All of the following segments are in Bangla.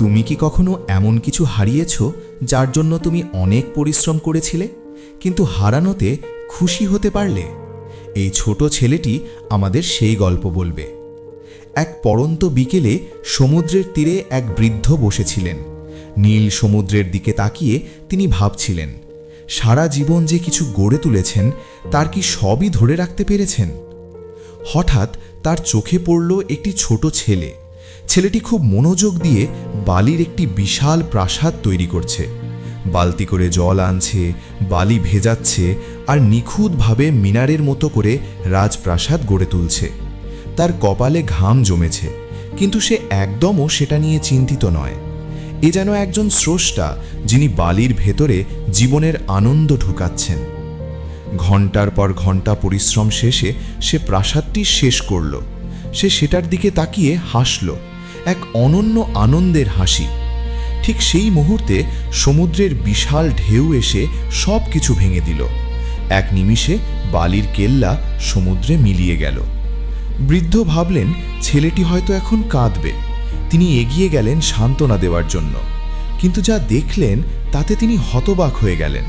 তুমি কি কখনো এমন কিছু হারিয়েছ যার জন্য তুমি অনেক পরিশ্রম করেছিলে কিন্তু হারানোতে খুশি হতে পারলে? এই ছোট ছেলেটি আমাদের সেই গল্প বলবে। এক পড়ন্ত বিকেলে সমুদ্রের তীরে এক বৃদ্ধ বসেছিলেন। নীল সমুদ্রের দিকে তাকিয়ে তিনি ভাবছিলেন, সারা জীবন যে কিছু গড়ে তুলেছেন তার কি সবই ধরে রাখতে পেরেছেন? হঠাৎ তার চোখে পড়ল একটি ছোট ছেলে। ছেলেটি খুব মনোযোগ দিয়ে বালির একটি বিশাল প্রাসাদ তৈরি করছে। বালতি করে জল আনছে, বালি ভেজাচ্ছে আর নিখুঁতভাবে মিনারের মতো করে রাজপ্রাসাদ গড়ে তুলছে। তার কপালে ঘাম জমেছে, কিন্তু সে একদমও সেটা নিয়ে চিন্তিত নয়। এ যেন একজন স্রষ্টা যিনি বালির ভেতরে জীবনের আনন্দ ঢুকাচ্ছেন। ঘন্টার পর ঘন্টা পরিশ্রম শেষে সে প্রাসাদটি শেষ করল। সে সেটার দিকে তাকিয়ে হাসল, এক অনন্য আনন্দের হাসি। ঠিক সেই মুহূর্তে সমুদ্রের বিশাল ঢেউ এসে সব কিছু ভেঙে দিল। এক নিমিষে বালির কেল্লা সমুদ্রে মিলিয়ে গেল। বৃদ্ধ ভাবলেন ছেলেটি হয়তো এখন কাঁদবে। তিনি এগিয়ে গেলেন সান্ত্বনা দেওয়ার জন্য, কিন্তু যা দেখলেন তাতে তিনি হতবাক হয়ে গেলেন।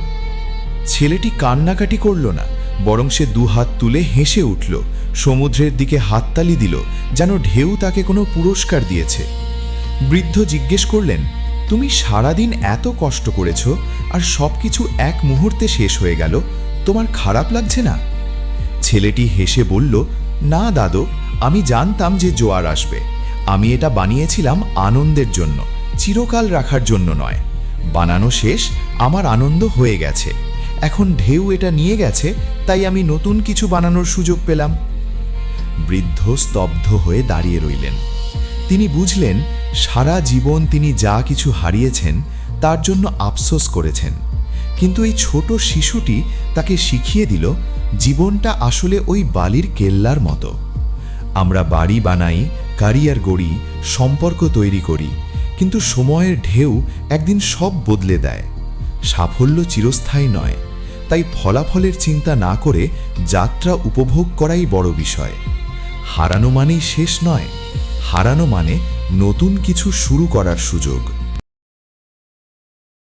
ছেলেটি কান্নাকাটি করল না, বরং সে দুহাত তুলে হেসে উঠল, সমুদ্রের দিকে হাততালি দিল, যেন ঢেউ তাকে কোনো পুরস্কার দিয়েছে। বৃদ্ধ জিজ্ঞেস করলেন, তুমি সারাদিন এত কষ্ট করেছ আর সবকিছু এক মুহূর্তে শেষ হয়ে গেল, তোমার খারাপ লাগছে না? ছেলেটি হেসে বলল, না দাদু, আমি জানতাম যে জোয়ার আসবে। আমি এটা বানিয়েছিলাম আনন্দের জন্য, চিরকাল রাখার জন্য নয়। বানানো শেষ, আমার আনন্দ হয়ে গেছে। এখন ঢেউ এটা নিয়ে গেছে, তাই আমি নতুন কিছু বানানোর সুযোগ পেলাম। বৃদ্ধ স্তব্ধ হয়ে দাঁড়িয়ে রইলেন। তিনি বুঝলেন সারা জীবন তিনি যা কিছু হারিয়েছেন তার জন্য আফসোস করেছেন, কিন্তু এই ছোট শিশুটি তাকে শিখিয়ে দিল জীবনটা আসলে ওই বালির কেল্লার মতো। আমরা বাড়ি বানাই, ক্যারিয়ার গড়ি, সম্পর্ক তৈরি করি, কিন্তু সময়ের ঢেউ একদিন সব বদলে দেয়। সাফল্য চিরস্থায়ী নয়, তাই ফলাফলের চিন্তা না করে যাত্রা উপভোগ করাই বড় বিষয়। হারানো মানেই শেষ নয়, হারানো মানে নতুন কিছু শুরু করার সুযোগ।